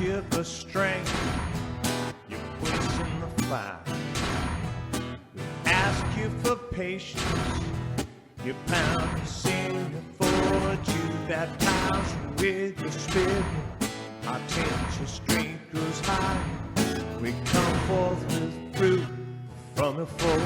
you for strength, you push in the fire. Ask you for patience, you pound the sin forward, you baptize with your spirit. Our tension strength grows high, we come forth with fruit from the forge.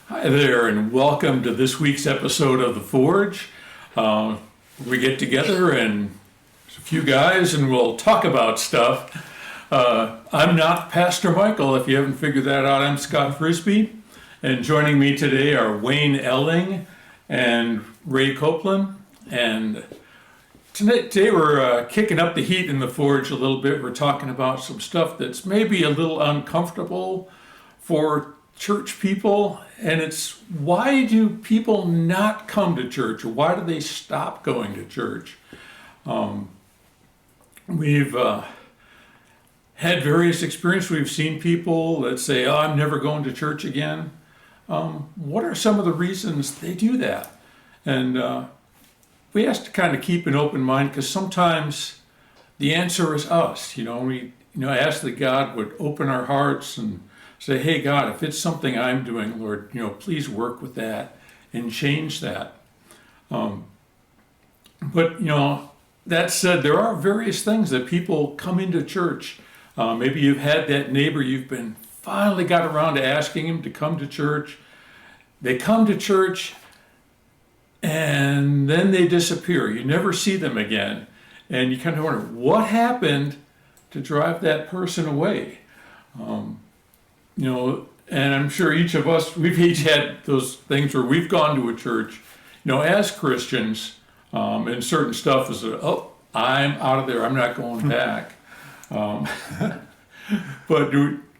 Hi there, and welcome to this week's episode of The Forge. We get together and a few guys and we'll talk about stuff. I'm not Pastor Michael, if you haven't figured that out. I'm Scott Frisbie, and joining me today are Wayne Elling and Ray Copelin. And today we're kicking up the heat in The Forge a little bit. We're talking about some stuff that's maybe a little uncomfortable for church people, and it's why do people not come to church, or why do they stop going to church? We've had various experiences. We've seen people that say, "Oh, I'm never going to church again." What are some of the reasons they do that? And we have to kind of keep an open mind, because sometimes the answer is us. We ask that God would open our hearts and say, "Hey God, if it's something I'm doing, Lord, please work with that and change that." But that said, there are various things that people come into church. Maybe you've had that neighbor you've been finally got around to asking him to come to church. They come to church and then they disappear. You never see them again. And you kind of wonder, what happened to drive that person away? And I'm sure each of us, we've each had those things where we've gone to a church, as Christians, and certain stuff is, I'm out of there, I'm not going back. But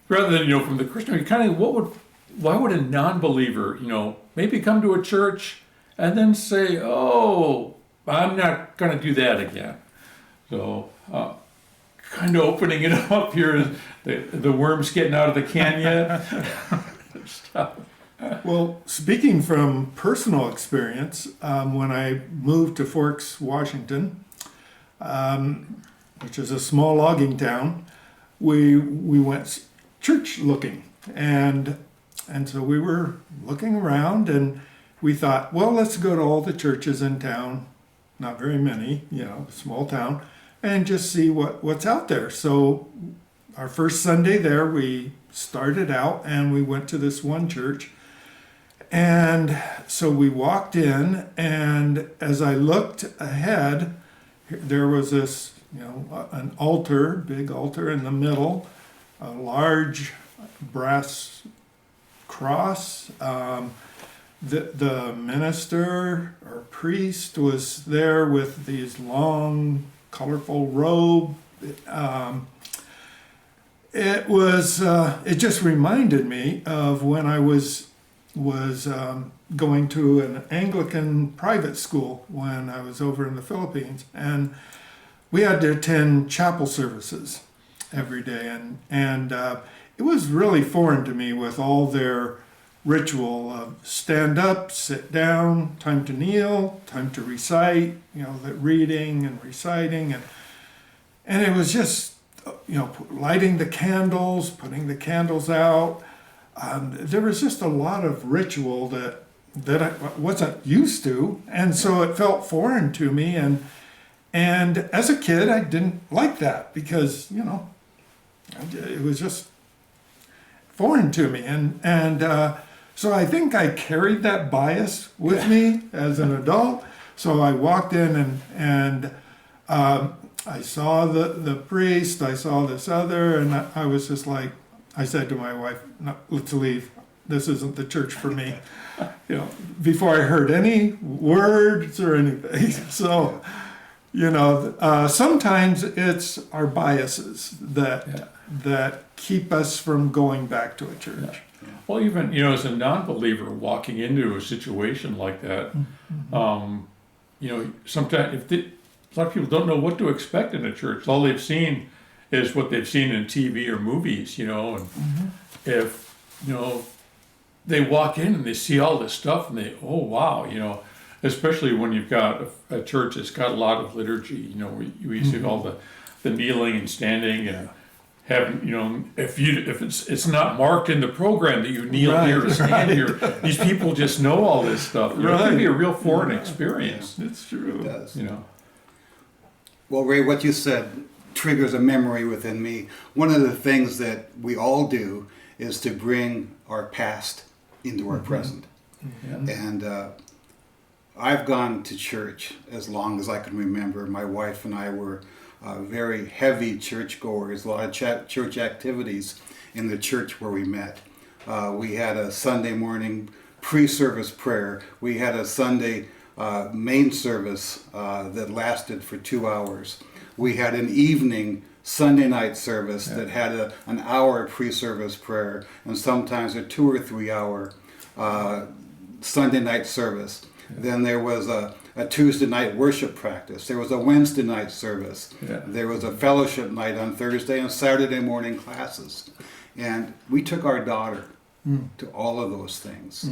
rather than, from the Christian, kind of, why would a non-believer, maybe come to a church and then say, "Oh, I'm not going to do that again." So, kind of opening it up here. The worm's getting out of the can yet? Well, speaking from personal experience, when I moved to Forks, Washington, which is a small logging town, we went church looking, and so we were looking around, and we thought, well, let's go to all the churches in town. Not very many, small town, and just see what's out there. So our first Sunday there, we started out and we went to this one church. And so we walked in, and as I looked ahead, there was this, an altar, big altar in the middle, a large brass cross. The minister or priest was there with these long, colorful robe. It just reminded me of when I was going to an Anglican private school when I was over in the Philippines, and we had to attend chapel services every day, and it was really foreign to me with all their ritual of stand up, sit down, time to kneel, time to recite, the reading and reciting, and it was just, lighting the candles, putting the candles out. There was just a lot of ritual that I wasn't used to, and so it felt foreign to me, and as a kid I didn't like that, because it was just foreign to me, and so I think I carried that bias with me as an adult. So I walked in and I saw the priest, I saw this other, and I was just like, I said to my wife, "No, let's leave. This isn't the church for me." Before I heard any words or anything. So, sometimes it's our biases that keep us from going back to a church. Yeah. Well, even, as a non-believer walking into a situation like that, sometimes a lot of people don't know what to expect in a church. All they've seen is what they've seen in TV or movies, and if, they walk in and they see all this stuff and they, oh wow, you know, especially when you've got a church that's got a lot of liturgy, you know, we see all the kneeling and standing and having, you know, if it's not marked in the program that you kneel here or stand here, these people just know all this stuff. You know, it can be a real foreign experience. It's true. It does. You know. Well, Ray, what you said triggers a memory within me. One of the things that we all do is to bring our past into our present. And I've gone to church as long as I can remember. My wife and I were very heavy churchgoers, a lot of church activities in the church where we met. We had a Sunday morning pre-service prayer. We had a Sunday main service that lasted for 2 hours. We had an evening Sunday night service that had an hour pre-service prayer and sometimes a 2 or 3 hour Sunday night service. Then there was a Tuesday night worship practice. There was a Wednesday night service. There was a fellowship night on Thursday and Saturday morning classes. And we took our daughter to all of those things.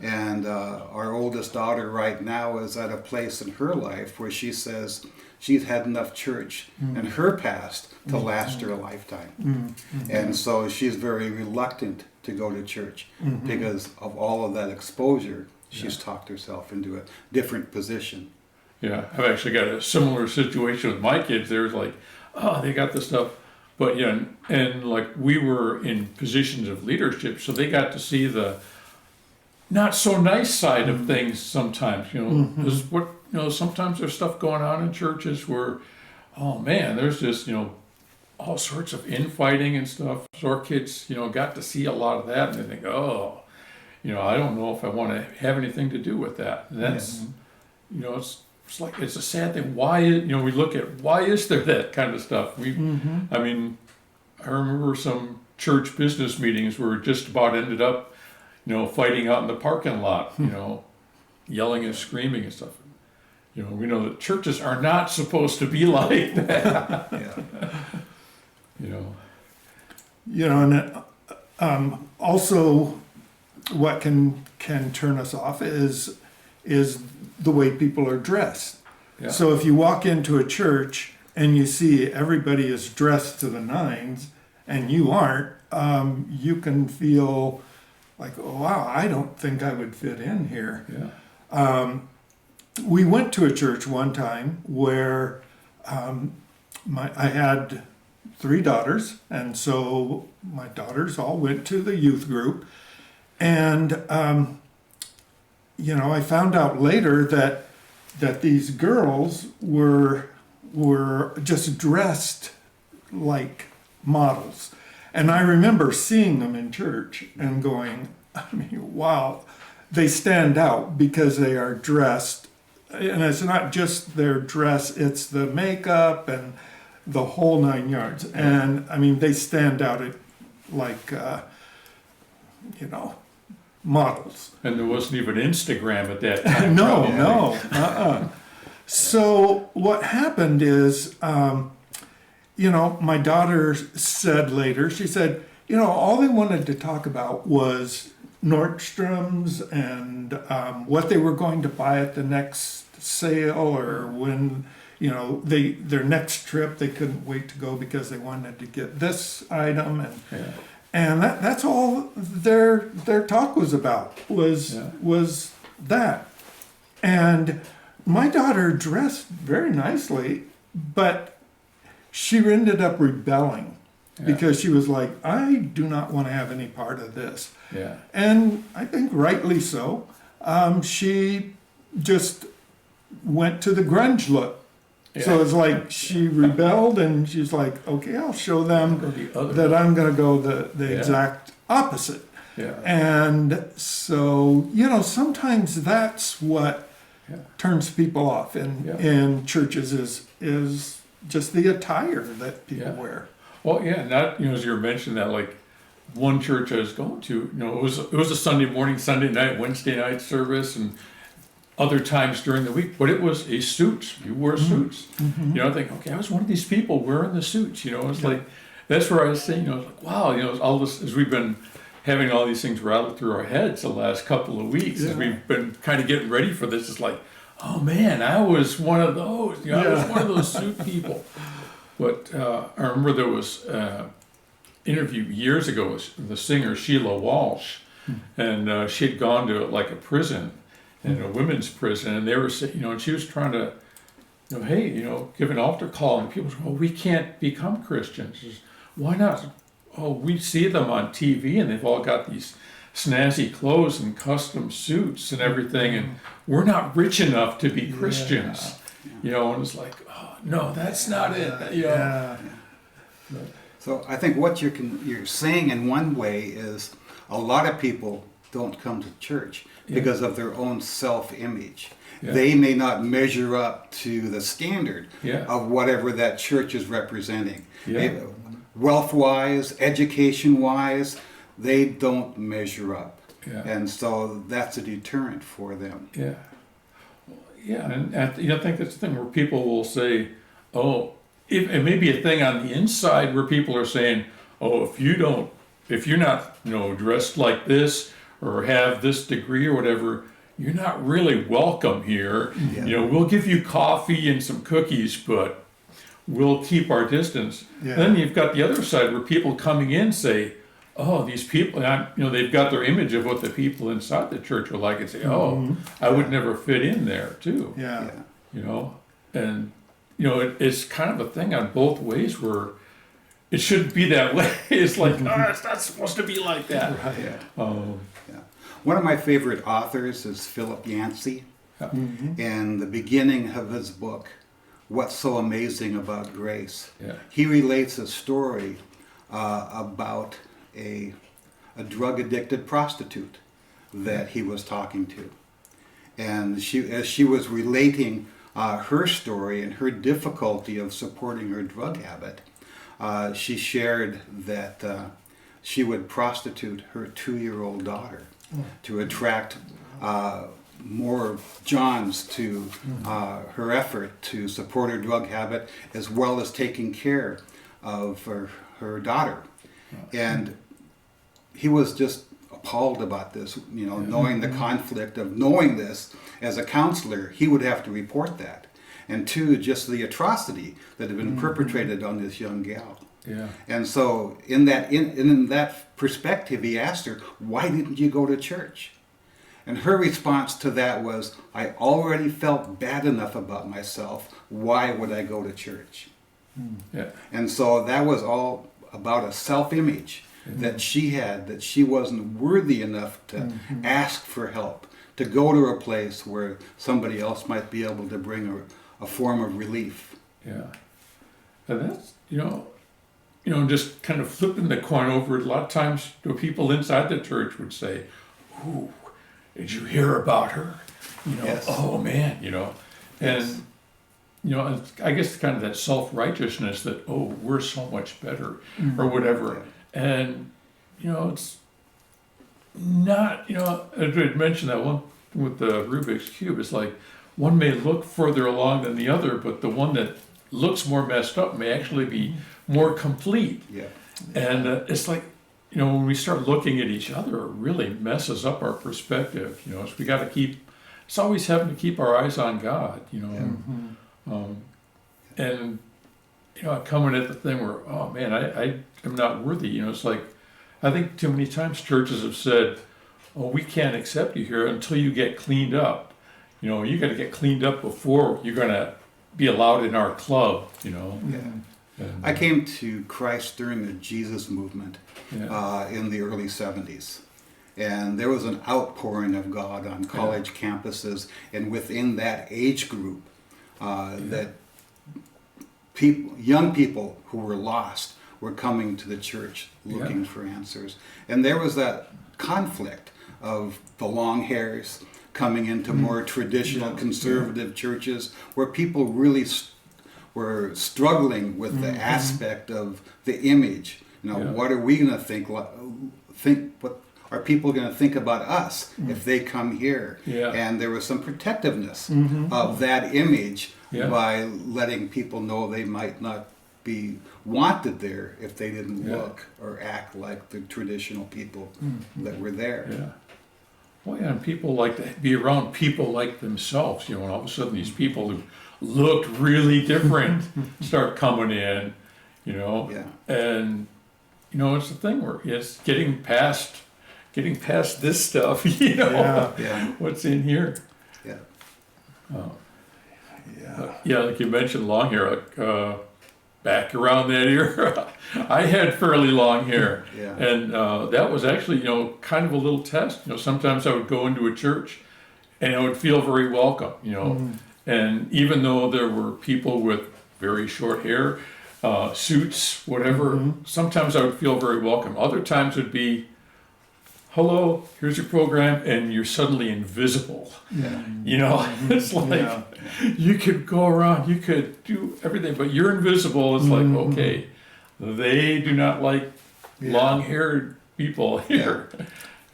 And our oldest daughter right now is at a place in her life where she says she's had enough church in her past to last her a lifetime. And so she's very reluctant to go to church because of all of that exposure. She's talked herself into a different position. Yeah, I've actually got a similar situation with my kids. There's like, oh, they got this stuff. But yeah, and like we were in positions of leadership, so they got to see the not so nice side of things sometimes. You know, this is what, you know, sometimes there's stuff going on in churches where, oh man, there's just, you know, all sorts of infighting and stuff. So our kids, you know, got to see a lot of that, and they think, oh, you know, I don't know if I want to have anything to do with that. And that's, you know, it's like, it's a sad thing. Why, you know, we look at, why is there that kind of stuff? I mean, I remember some church business meetings where it just about ended up, you know, fighting out in the parking lot, you know, yelling and screaming and stuff. You know, we know that churches are not supposed to be like that. You know, And also what can turn us off is the way people are dressed. Yeah. So if you walk into a church and you see everybody is dressed to the nines and you aren't, you can feel like, oh, wow, I don't think I would fit in here. yeah, We went to a church one time where I had 3 daughters, and so my daughters all went to the youth group. And, you know, I found out later that these girls were just dressed like models. And I remember seeing them in church and going, I mean, wow, they stand out because they are dressed. And it's not just their dress, it's the makeup and the whole 9 yards. And I mean, they stand out like, you know, models. and there wasn't even Instagram at that time. No. So what happened is, you know, my daughter said later, she said, you know, all they wanted to talk about was Nordstrom's and what they were going to buy at the next sale, or when, you know, their next trip, they couldn't wait to go because they wanted to get this item. And that's all their talk was about, was that. And my daughter dressed very nicely, but she ended up rebelling because she was like, I do not want to have any part of this. Yeah. And I think rightly so. She just went to the grunge look. So it's like she rebelled, and she's like, okay, I'll show them that I'm going to go the exact opposite. Yeah. And so, you know, sometimes that's what turns people off in churches is just the attire that people wear. Well, yeah, and that, you know, as you were mentioning that, like one church I was going to, you know, it was a Sunday morning, Sunday night, Wednesday night service, and other times during the week, but it was a suit. You wore suits. You know, I think, okay, I was one of these people wearing the suits. You know, it's like, that's where I was saying, you know, like, wow, you know, all this, as we've been having all these things rattle through our heads the last couple of weeks as we've been kind of getting ready for this. It's like, oh man, I was one of those. You know, I was one of those suit people. But I remember there was an interview years ago with the singer Sheila Walsh, and she had gone to like a prison, in a women's prison, and they were saying, you know, and she was trying to, you know, hey, you know, give an altar call, and people say, well, we can't become Christians. She says, why not? Oh, we see them on TV, and they've all got these snazzy clothes and custom suits and everything, and we're not rich enough to be Christians. You know, and it's like, oh, no, that's not it. You know? So I think what you're saying in one way is a lot of people don't come to church because of their own self-image. They may not measure up to the standard of whatever that church is representing. Wealth-wise, education-wise, they don't measure up. And so that's a deterrent for them. And you know, I think that's the thing where people will say, oh, it may be a thing on the inside where people are saying, oh, if you're not, you know, dressed like this or have this degree or whatever, you're not really welcome here. You know, we'll give you coffee and some cookies, but we'll keep our distance. Then you've got the other side where people coming in say, oh, these people, you know, they've got their image of what the people inside the church are like, and say, oh, I would never fit in there too. You know, and, you know, it's kind of a thing on both ways where it shouldn't be that way. It's like, oh, it's not supposed to be like that. One of my favorite authors is Philip Yancey. And the beginning of his book, What's So Amazing About Grace, he relates a story about a drug-addicted prostitute that he was talking to. And as she was relating her story and her difficulty of supporting her drug habit, she shared that she would prostitute her 2-year-old daughter to attract more Johns to her effort to support her drug habit, as well as taking care of her daughter. And he was just appalled about this, you know, knowing the conflict of knowing this. As a counselor, he would have to report that. And two, just the atrocity that had been perpetrated on this young gal. And so in that perspective, he asked her, why didn't you go to church? And her response to that was, I already felt bad enough about myself. Why would I go to church? And so that was all about a self-image that she had, that she wasn't worthy enough to ask for help, to go to a place where somebody else might be able to bring a form of relief. And that's, you know, just kind of flipping the coin over, a lot of times people inside the church would say, ooh, did you hear about her? You know, oh man, you know, and you know, I guess kind of that self-righteousness that, oh, we're so much better or whatever. And, you know, it's not, you know, I had mentioned that one with the Rubik's Cube. It's like one may look further along than the other, but the one that looks more messed up may actually be more complete. And it's like, you know, when we start looking at each other, it really messes up our perspective. You know, so we got to it's always having to keep our eyes on God, you know. And, you know, coming at the thing where, oh man, I am not worthy. You know, it's like, I think too many times churches have said, oh, we can't accept you here until you get cleaned up. You know, you got to get cleaned up before you're going to be allowed in our club, you know. And, I came to Christ during the Jesus movement in the early 70s. And there was an outpouring of God on college campuses, and within that age group, that young people who were lost were coming to the church looking for answers. And there was that conflict of the long hairs coming into more traditional conservative churches, where people really were struggling with the aspect of the image. You know, what are we going to think? What are people going to think about us if they come here? And there was some protectiveness of that image by letting people know they might not be wanted there if they didn't Yeah. look or act like the traditional people that were there. Yeah. Well, yeah, and people like to be around people like themselves, you know, and all of a sudden these people who looked really different start coming in, you know, Yeah. and, you know, it's the thing where it's getting past this stuff, you know, Yeah. Yeah. what's in here. Yeah. Yeah. Yeah, like you mentioned long hair, like, back around that era, I had fairly long hair. Yeah. And that was actually, you know, kind of a little test. You know, sometimes I would go into a church and I would feel very welcome, you know. And even though there were people with very short hair, suits, whatever, sometimes I would feel very welcome. Other times it would be, hello, here's your program, and you're suddenly invisible. Yeah. You know, it's like Yeah. you could go around, you could do everything, but you're invisible. It's like, okay, they do not like long-haired people here.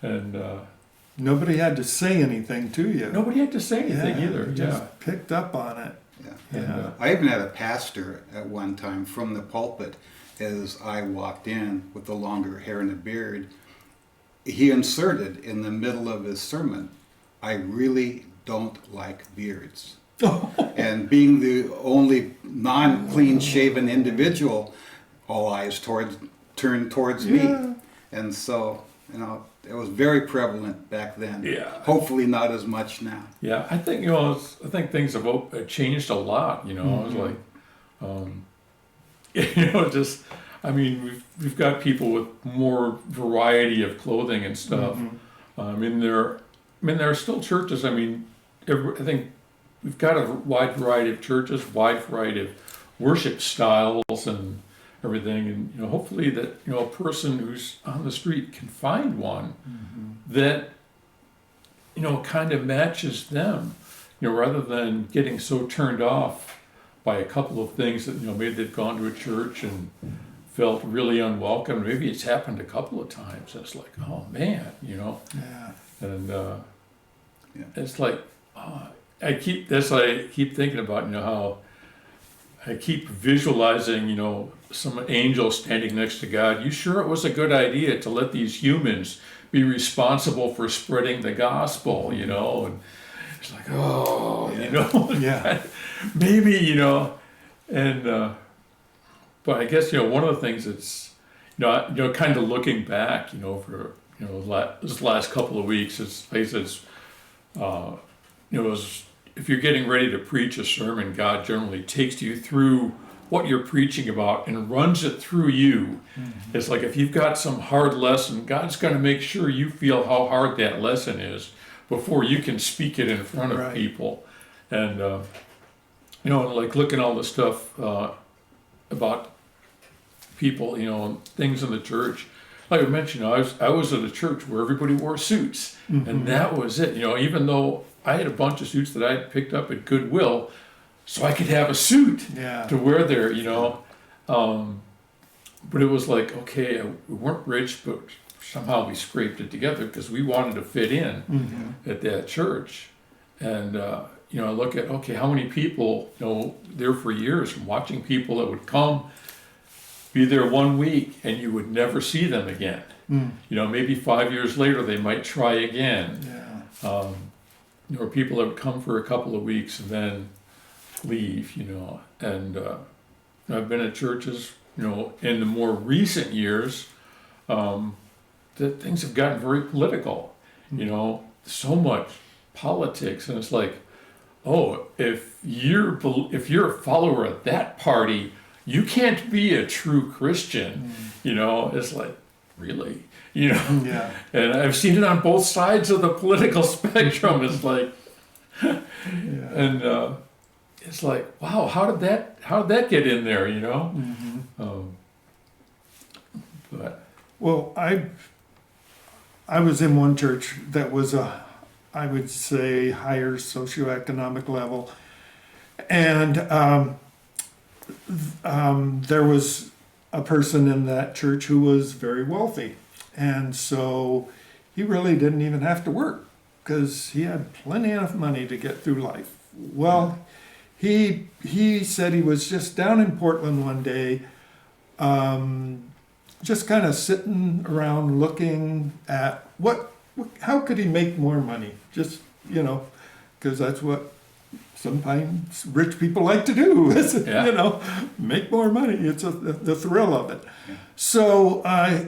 And Nobody had to say anything to you. nobody had to say anything Yeah, either. you Yeah. just picked up on it. Yeah. Yeah. I even had a pastor at one time from the pulpit as I walked in with the longer hair and the beard. He inserted in the middle of his sermon, I really don't like beards. And being the only non-clean shaven individual, all eyes turned towards Yeah. me. And so, you know, it was very prevalent back then. Yeah. Hopefully not as much now. Yeah, I think, you know, I think things have changed a lot, you know. It's like, you know, just, I mean, we've got people with more variety of clothing and stuff. I mean, there are still churches. I mean, I think we've got a wide variety of churches, wide variety of worship styles and everything. And, you know, hopefully that, you know, a person who's on the street can find one that, you know, kind of matches them, you know, rather than getting so turned off by a couple of things that, you know, maybe they've gone to a church and felt really unwelcome. Maybe it's happened a couple of times. It's like, oh man, you know, Yeah. and Yeah. it's like, I keep thinking about, you know, how I keep visualizing, you know, some angel standing next to God. You sure it was a good idea to let these humans be responsible for spreading the gospel, you know? And it's like, oh, you know, Yeah. maybe, you know, and but I guess, you know, one of the things that's, you know, kind of looking back, you know, for, you know, this last couple of weeks, it's like I said, you know, if you're getting ready to preach a sermon, God generally takes you through what you're preaching about and runs it through you. It's like if you've got some hard lesson, God's going to make sure you feel how hard that lesson is before you can speak it in front of Right. people. And, you know, like looking at all the stuff about people, you know, things in the church. Like I mentioned, I was at a church where everybody wore suits, and that was it. You know, even though I had a bunch of suits that I had picked up at Goodwill, so I could have a suit Yeah. to wear there, you know. But it was like, okay, we weren't rich, but somehow we scraped it together because we wanted to fit in at that church. And, you know, I look at, okay, how many people, you know, there for years, from watching people that would come, be there 1 week, and you would never see them again. You know, maybe 5 years later, they might try again. Yeah. There were people that would come for a couple of weeks and then leave, you know. And I've been at churches, you know, in the more recent years, that things have gotten very political, you know, so much politics. And it's like, oh, if you're a follower of that party, you can't be a true Christian, you know. It's like, really? You know, Yeah. and I've seen it on both sides of the political spectrum. It's like, Yeah. and it's like, wow, how did that get in there? You know, but Well, I was in one church that was I would say, higher socioeconomic level, and there was a person in that church who was very wealthy, and so he really didn't even have to work because he had plenty of money to get through life. Well, he said he was just down in Portland one day, just kind of sitting around looking at how could he make more money? Just, because that's what sometimes rich people like to do, is, make more money. It's the thrill of it. Yeah. So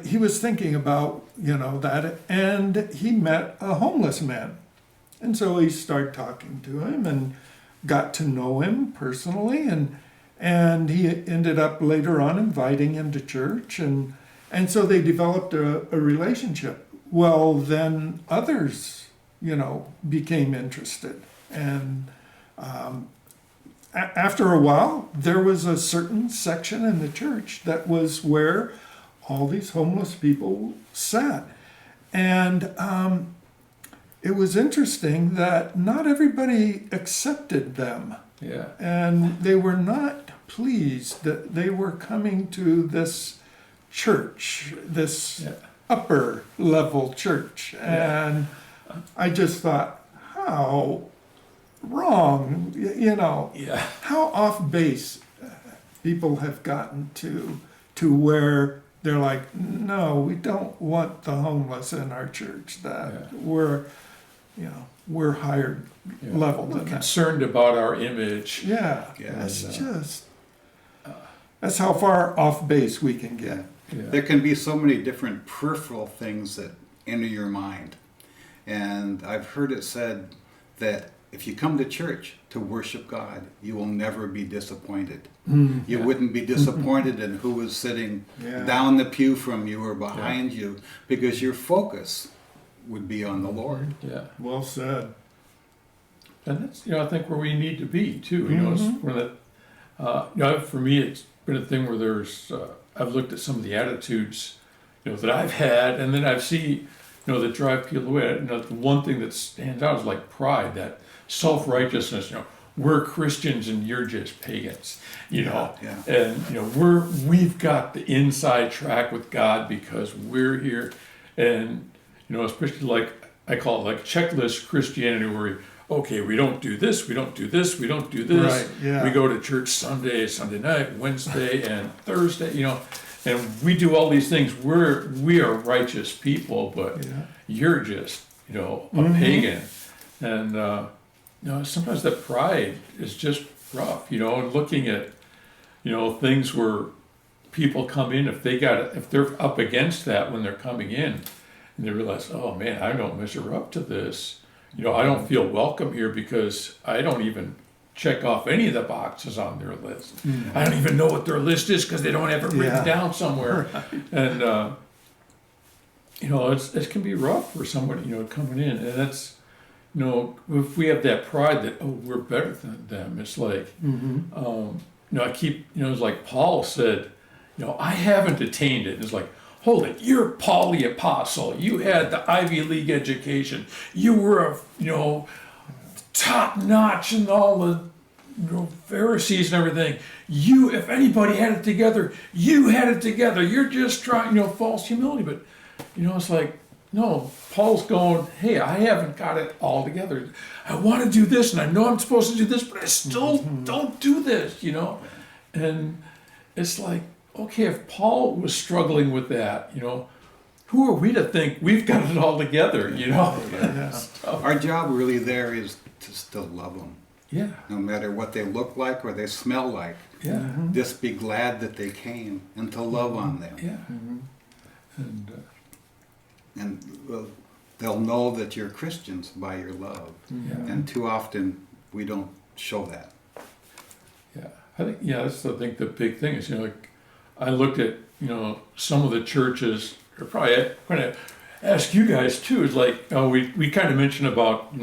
he was thinking about, that, and he met a homeless man. And so he started talking to him and got to know him personally, and he ended up later on inviting him to church, and so they developed a relationship. Well, then others, became interested, and after a while, there was a certain section in the church that was where all these homeless people sat, and it was interesting that not everybody accepted them. Yeah. And they were not pleased that they were coming to this church, this upper level church. And I just thought, how wrong, how off base people have gotten to where they're like, no, we don't want the homeless in our church, that we're higher level than that. Concerned about our image. Yeah, that's how far off base we can get. Yeah. There can be so many different peripheral things that enter your mind. And I've heard it said that if you come to church to worship God, you will never be disappointed. You wouldn't be disappointed in who was sitting down the pew from you or behind you, because your focus would be on the Lord. Yeah. Well said. And that's, I think where we need to be too. It's one of the, for me, it's been a thing where there's, I've looked at some of the attitudes, that I've had, and then I've seen, that drive people away. The one thing that stands out is like pride, that self-righteousness. We're Christians and you're just pagans. And we've got the inside track with God because we're here, and especially like I call it like checklist Christianity, where we don't do this, we don't do this, we don't do this. Right, yeah. We go to church Sunday night, Wednesday, and Thursday. And we do all these things. We are righteous people, but you're just a pagan. And sometimes that pride is just rough. And looking at things where people come in, if they're up against that when they're coming in, and they realize, oh man, I don't measure up to this. I don't feel welcome here because I don't even check off any of the boxes on their list. I don't even know what their list is because they don't have it written down somewhere. Right. And it can be rough for somebody coming in, and that's if we have that pride that we're better than them. It's like I keep it's like Paul said, I haven't attained it. It's like, hold it, you're Paul the Apostle. You had the Ivy League education. You were top notch in all the Pharisees and everything. You, if anybody had it together, you had it together. You're just trying, false humility. But it's like, no, Paul's going, hey, I haven't got it all together. I want to do this, and I know I'm supposed to do this, but I still don't do this, And it's like, okay, if Paul was struggling with that, who are we to think we've got it all together, Our job really there is to still love them. Yeah. No matter what they look like or they smell like. Yeah. Just be glad that they came and to love on them. Yeah. And they'll know that you're Christians by your love. Yeah. And too often we don't show that. Yeah. I think, that's I think the big thing is, I looked at, some of the churches, or probably going to ask you guys too, is like, we kind of mentioned about,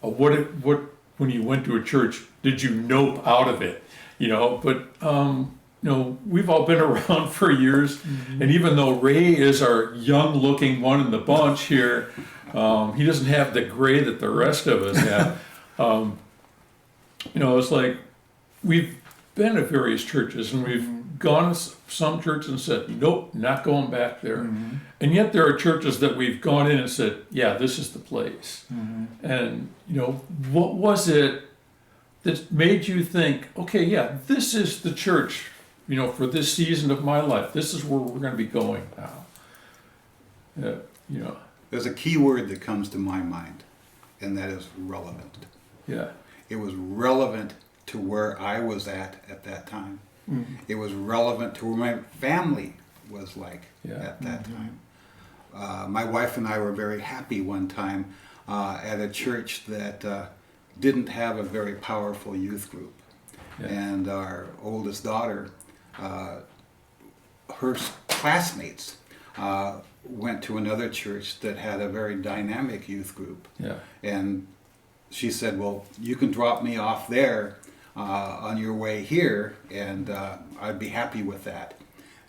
what when you went to a church, did you nope out of it? But we've all been around for years, and even though Ray is our young-looking one in the bunch here, he doesn't have the gray that the rest of us have. It's like we've been at various churches, and we've gone to some churches and said, nope, not going back there. And yet there are churches that we've gone in and said, yeah, this is the place. And what was it that made you think, okay, yeah, this is the church, for this season of my life. This is where we're going to be going now. There's a key word that comes to my mind, and that is relevant. Yeah. It was relevant to where I was at that time. Mm-hmm. It was relevant to where my family was like at that time. My wife and I were very happy one time at a church that didn't have a very powerful youth group. Yeah. And our oldest daughter, her classmates went to another church that had a very dynamic youth group. Yeah. And she said, well, you can drop me off there on your way here, and I'd be happy with that.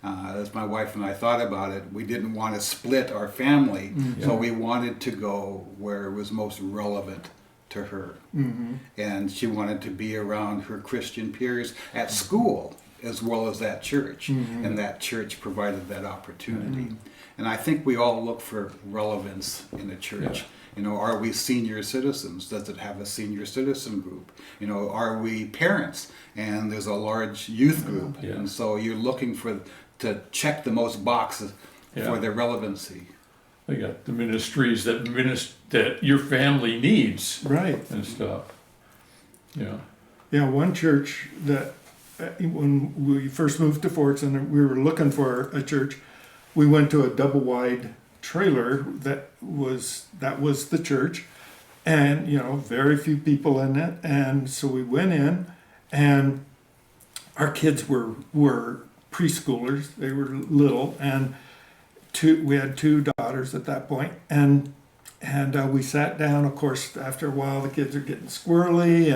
As my wife and I thought about it, we didn't want to split our family, so we wanted to go where it was most relevant to her. Mm-hmm. And she wanted to be around her Christian peers at school as well as that church, and that church provided that opportunity. And I think we all look for relevance in a church. Yeah. Are we senior citizens? Does it have a senior citizen group? Are we parents? And there's a large youth group. Yeah. And so you're looking to check the most boxes for their relevancy. They got the ministries that your family needs. Right. And stuff. Yeah. Yeah, one church that when we first moved to Forks and we were looking for a church, we went to a double wide trailer that was the church, and very few people in it. And so we went in, and our kids were preschoolers. They were little, and we had two daughters at that point, and we sat down. Of course, after a while, the kids are getting squirrely,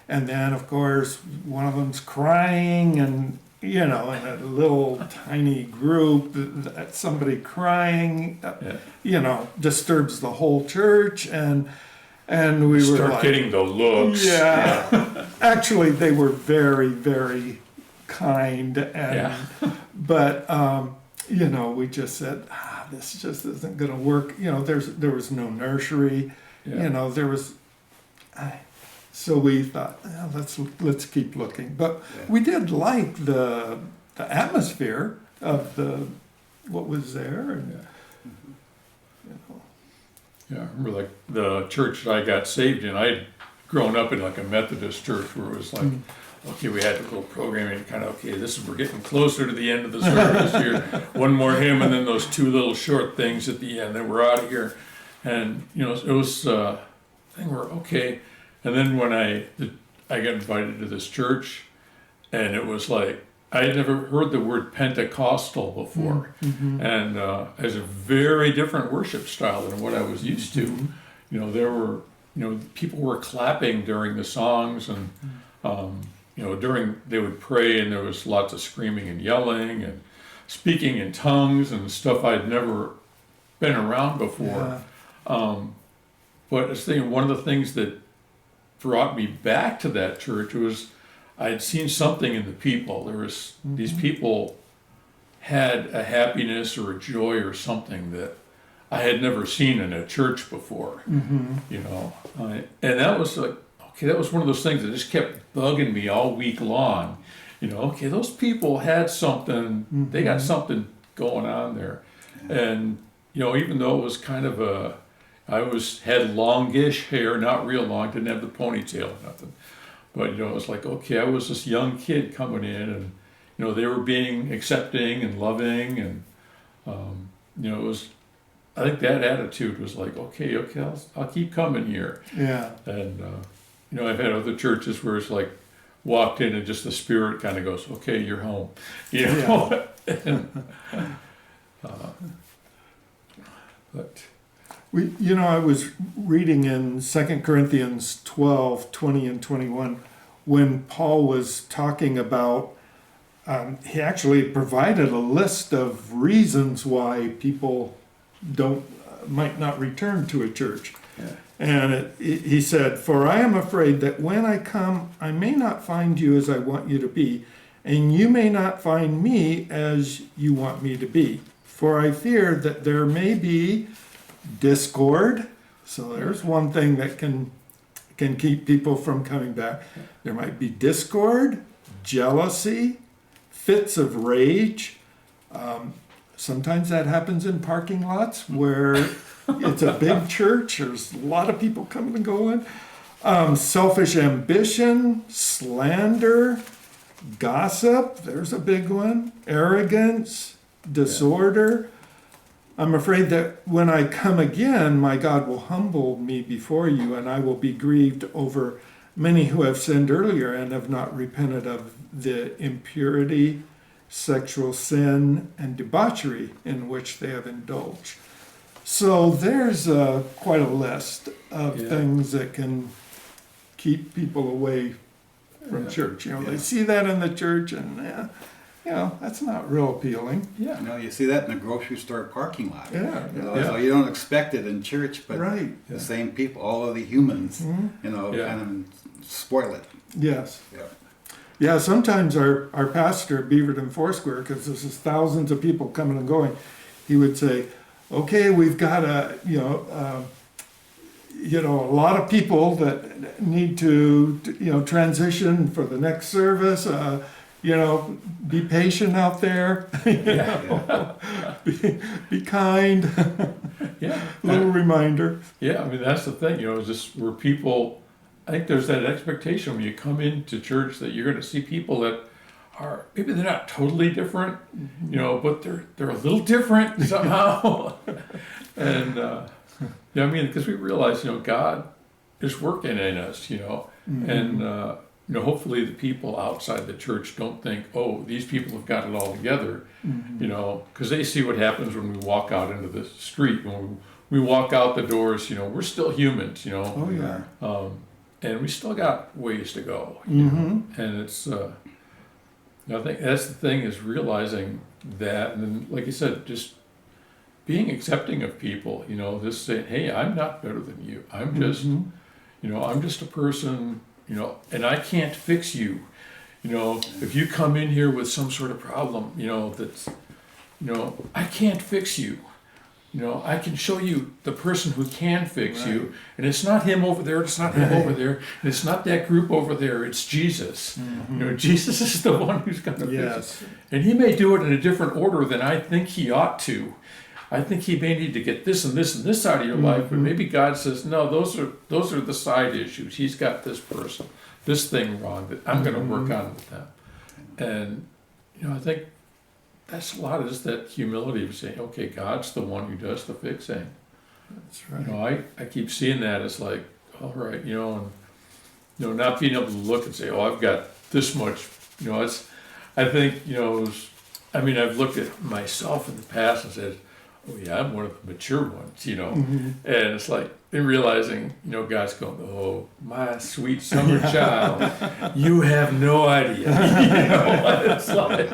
and then of course one of them's crying, and in a little tiny group, somebody crying, disturbs the whole church, and we start getting the looks. Yeah. Actually, they were very, very kind, but we just said, this just isn't going to work. There was no nursery. There was. So we thought, let's keep looking. But we did like the atmosphere of what was there. And, I remember like the church that I got saved in. I'd grown up in like a Methodist church where it was like, okay, we had a little programming, kind of, we're getting closer to the end of the service here. One more hymn, and then those two little short things at the end. Then we're out of here. And, it was a thing where, okay. And then when I got invited to this church, and it was like, I had never heard the word Pentecostal before. Mm-hmm. And it was a very different worship style than what I was used to. Mm-hmm. There were, people were clapping during the songs, and, they would pray, and there was lots of screaming and yelling and speaking in tongues and stuff I'd never been around before. Yeah. But I was thinking, one of the things that brought me back to that church was I had seen something in the people. There was these people had a happiness or a joy or something that I had never seen in a church before. Mm-hmm. And that was like, that was one of those things that just kept bugging me all week long. Those people had something. Mm-hmm. They got something going on there, and even though it was kind of I had longish hair, not real long, didn't have the ponytail or nothing. But, it was like, I was this young kid coming in, and, they were being accepting and loving, and, it was, I think that attitude was like, okay, I'll keep coming here. Yeah. And, I've had other churches where it's like, walked in and just the spirit kind of goes, okay, you're home. Yeah. But... I was reading in 2 Corinthians 12, 20 and 21, when Paul was talking about, he actually provided a list of reasons why people might not return to a church. Yeah. And he said, "For I am afraid that when I come, I may not find you as I want you to be, and you may not find me as you want me to be. For I fear that there may be discord." So there's one thing that can can keep people from coming back. There might be discord, jealousy, fits of rage. Sometimes that happens in parking lots where it's a big church. There's a lot of people coming and going. Selfish ambition, slander, gossip, there's a big one. Arrogance, disorder. I'm afraid that when I come again, my God will humble me before you, and I will be grieved over many who have sinned earlier and have not repented of the impurity, sexual sin, and debauchery in which they have indulged. So there's quite a list of things that can keep people away from church. They see that in the church, and that's not real appealing. Yeah. You see that in the grocery store parking lot. Yeah. So you don't expect it in church, but Right. the same people, all of the humans, kind of spoil it. Yes. Yeah. Yeah, sometimes our pastor at Beaverton Foursquare, because this is thousands of people coming and going, he would say, okay, we've got a lot of people that need to transition for the next service. Be patient out there. Be kind. Little reminder. Yeah, I mean, that's the thing, just where people, I think there's that expectation when you come into church that you're going to see people that are, maybe they're not totally different, but they're a little different somehow. And, because we realize, God is working in us, and, hopefully the people outside the church don't think, oh, these people have got it all together, because they see what happens when we walk out into the street. When we walk out the doors, we're still humans, Oh, yeah. And we still got ways to go, and it's, I think that's the thing, is realizing that, and then, like you said, just being accepting of people, just saying, hey, I'm not better than you. I'm just, I'm just a person, and I can't fix you. If you come in here with some sort of problem, that's, I can't fix you. I can show you the person who can fix you, and it's not him over there, it's not him over there, and it's not that group over there, it's Jesus. Jesus is the one who's going to fix it. And he may do it in a different order than I think he ought to. I think he may need to get this and this and this out of your life, but maybe God says, no, those are the side issues. He's got this person, this thing wrong that I'm going to work on with them. And, I think that's a lot of just that humility of saying, okay, God's the one who does the fixing. That's right. I keep seeing that as like, all right, and not being able to look and say, oh, I've got this much, I think, I've looked at myself in the past and said, oh yeah, I'm one of the mature ones, and it's like, in realizing, God's going, oh, my sweet summer child, you have no idea, what it's like.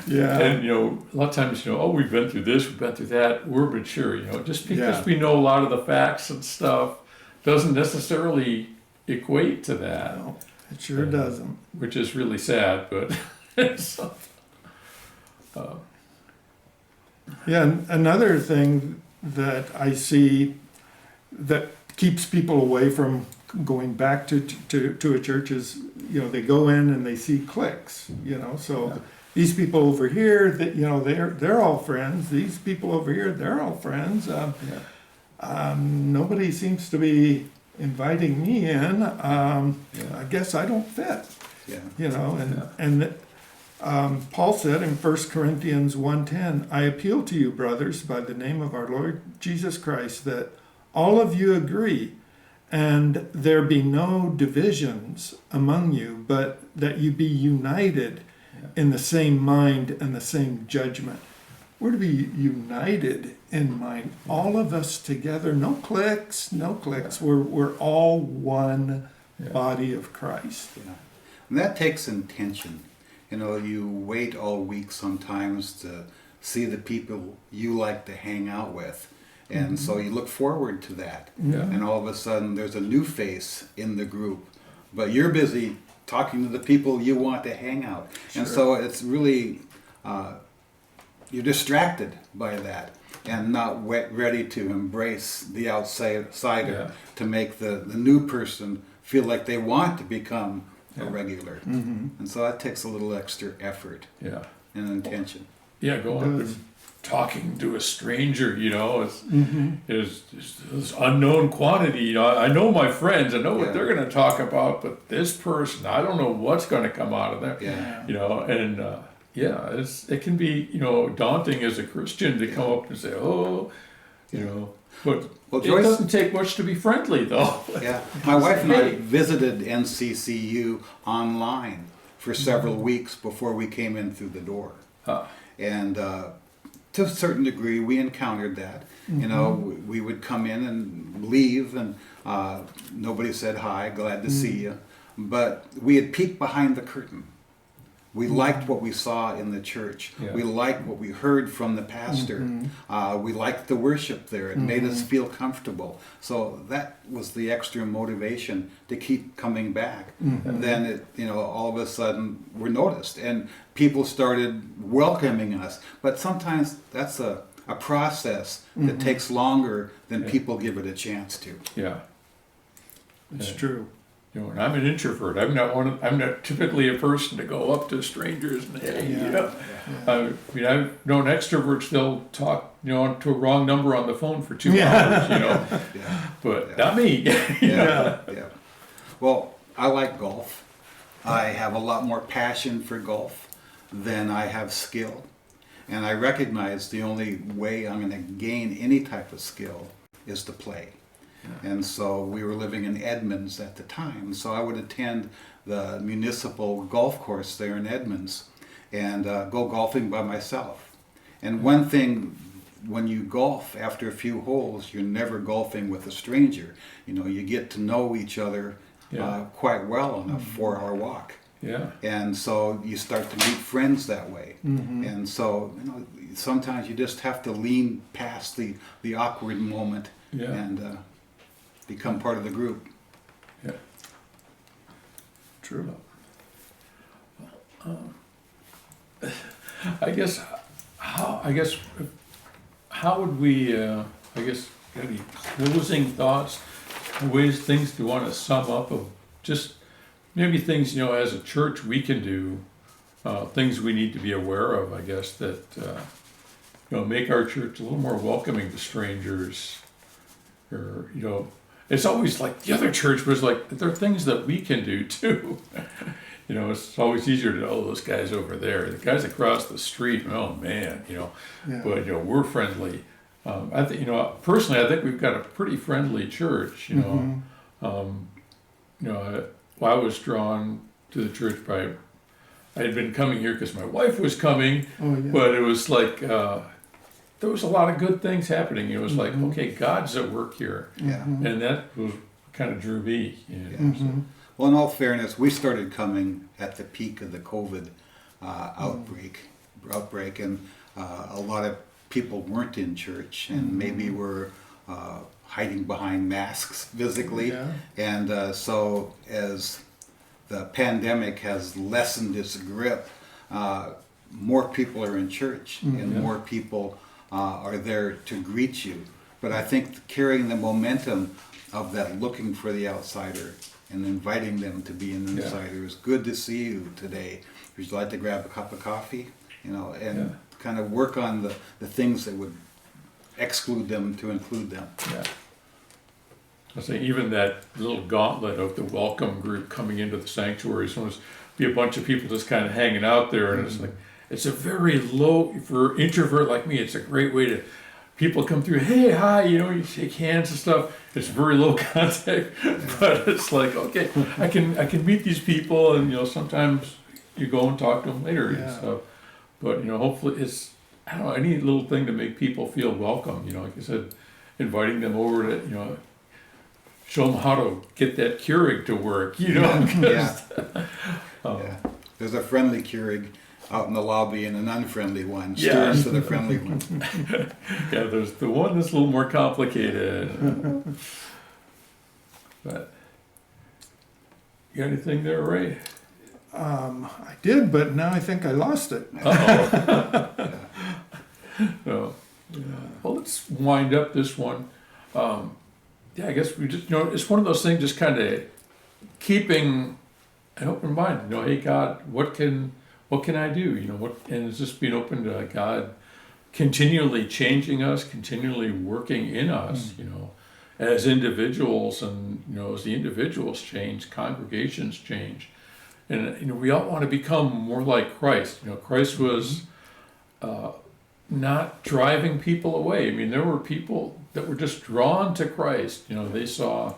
And, a lot of times, oh, we've been through this, we've been through that, we're mature, just because we know a lot of the facts and stuff doesn't necessarily equate to that. No, it sure doesn't. Which is really sad, but it's, and another thing that I see that keeps people away from going back to a church is, they go in and they see cliques, so these people over here, that they're all friends. These people over here, they're all friends. Nobody seems to be inviting me in. I guess I don't fit. And Paul said in 1 Corinthians 1:10, I appeal to you, brothers, by the name of our Lord Jesus Christ, that all of you agree, and there be no divisions among you, but that you be united in the same mind and the same judgment. We're to be united in mind, all of us together, no cliques. We're all one body of Christ. And that takes intention. You wait all week sometimes to see the people you like to hang out with. And so you look forward to that. And all of a sudden there's a new face in the group. But you're busy talking to the people you want to hang out. And so it's really, you're distracted by that. and not ready to embrace the outsider Yeah. to make the new person feel like they want to become a regular. And so that takes a little extra effort Yeah. and intention. Yeah, going up does. and talking to a stranger, is this unknown quantity. I know my friends, I know what Yeah. they're going to talk about, but this person, I don't know what's going to come out of there. Yeah. And it can be, daunting as a Christian to come up and say, but Well, it Joyce- doesn't take much to be friendly, though. Yeah, my wife and I Hey. visited NCCU online for several weeks before we came in through the door. And to a certain degree, we encountered that. We would come in and leave, and nobody said hi, glad to see you. But we had peeked behind the curtain. We liked what we saw in the church. Yeah. We liked what we heard from the pastor. We liked the worship there. It made us feel comfortable. So that was the extra motivation to keep coming back. And then all of a sudden we're noticed and people started welcoming us. But sometimes that's a process that takes longer than people give it a chance to. Yeah. It's true. And I'm an introvert. I'm not typically a person to go up to strangers and hey, Yeah. I've known extroverts. They'll talk, to a wrong number on the phone for 2 Yeah. hours, Yeah. but not me. Yeah. Well, I like golf. I have a lot more passion for golf than I have skill. And I recognize the only way I'm going to gain any type of skill is to play. And so we were living in Edmonds at the time. So I would attend the municipal golf course there in Edmonds and go golfing by myself. And one thing, when you golf after a few holes, you're never golfing with a stranger. You get to know each other quite well on a 4-hour walk. Yeah. And so you start to meet friends that way. And so, sometimes you just have to lean past the awkward moment and become part of the group. Yeah. True. I guess how would we? Any closing thoughts, things you want to sum up of just maybe things as a church we can do, things we need to be aware of. I guess that make our church a little more welcoming to strangers, or it's always like the other church was like there are things that we can do too. It's always easier to those guys over there, the guys across the street. Oh man, but we're friendly. I think personally, I think we've got a pretty friendly church. I was drawn to the church by I had been coming here because my wife was coming, but it was like there was a lot of good things happening. It was like, okay, God's at work here, and that was kind of drew me. So. Well, in all fairness, we started coming at the peak of the COVID outbreak, and a lot of people weren't in church and maybe were hiding behind masks physically. And so as the pandemic has lessened its grip, more people are in church and more people are there to greet you. But I think carrying the momentum of that looking for the outsider and inviting them to be an insider is good to see you today. Would you like to grab a cup of coffee? And kind of work on the things that would exclude them to include them. Yeah. I say even that little gauntlet of the welcome group coming into the sanctuary, so be a bunch of people just kind of hanging out there, and it's like it's a very low for an introvert like me. It's a great way to people come through. Hey, hi, you shake hands and stuff. It's very low contact, but it's like okay, I can meet these people, and sometimes you go and talk to them later and stuff. But hopefully it's I don't know any little thing to make people feel welcome. Like I said, inviting them over to show them how to get that Keurig to work. There's a friendly Keurig out in the lobby and an unfriendly one. Steers to the friendly one. There's the one that's a little more complicated. But you got anything there, Ray? I did, but now I think I lost it. Uh-oh. No. Yeah. Well, let's wind up this one. Yeah, I guess we just, it's one of those things, just kind of keeping an open mind. Hey God, what can I do? And it's just being open to God continually changing us, continually working in us, as individuals, and as the individuals change, congregations change. And we all want to become more like Christ. Christ was not driving people away. I mean, there were people that were just drawn to Christ. They saw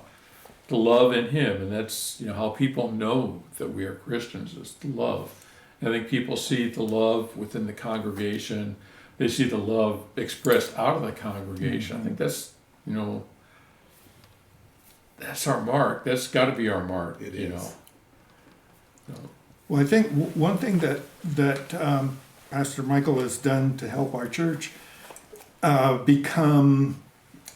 the love in him, and that's how people know that we are Christians, is the love. And I think people see the love within the congregation. They see the love expressed out of the congregation. I think that's that's our mark. That's got to be our mark. It is. Well, I think one thing that Pastor Michael has done to help our church become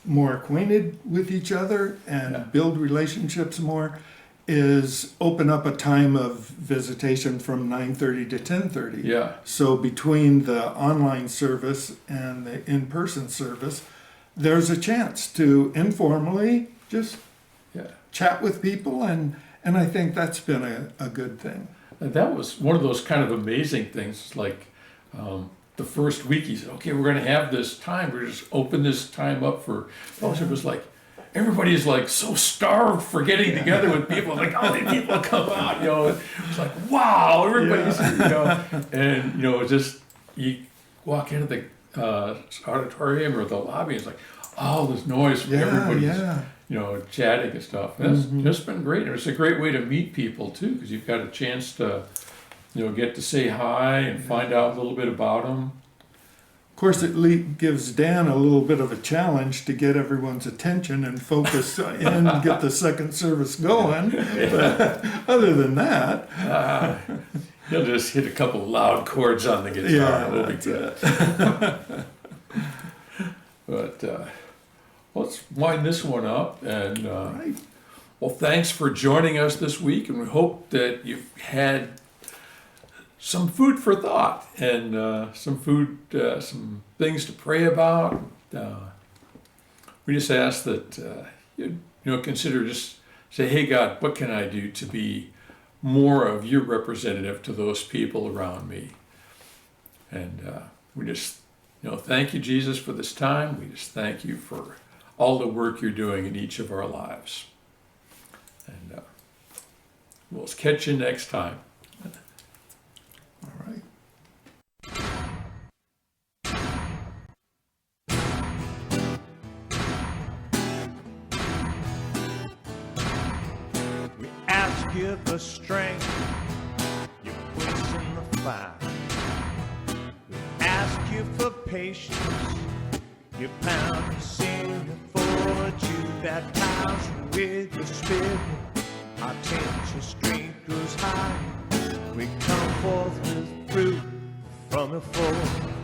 more acquainted with each other and build relationships more is open up a time of visitation from 9:30 to 10:30. Yeah. So between the online service and the in-person service, there's a chance to informally just chat with people, and I think that's been a good thing. And that was one of those kind of amazing things, like the first week he said, okay, we're going to have this time, we're just open this time up for fellowship. It was like, everybody's like so starved for getting together with people, like all these people come out, it's like, wow, everybody's here, and just, you walk into the auditorium or the lobby, it's like, all this noise from everybody's, chatting and stuff. And that's just been great. And it's a great way to meet people too, because you've got a chance to, get to say hi and find out a little bit about them. Of course, it gives Dan a little bit of a challenge to get everyone's attention and focus and get the second service going. But other than that, he'll just hit a couple of loud chords on the guitar. We'll be good. But let's wind this one up. And well, thanks for joining us this week, and we hope that you've had some food for thought and some things to pray about. We just ask that you consider, just say, hey God, what can I do to be more of your representative to those people around me? And we just thank you, Jesus, for this time. We just thank you for all the work you're doing in each of our lives. And we'll catch you next time. all right. We ask you for strength, you place in the fire. We ask you for patience, you pound the sin, you forge, you baptize with your spirit. Our tension strength goes high. We come forth with fruit from the fold.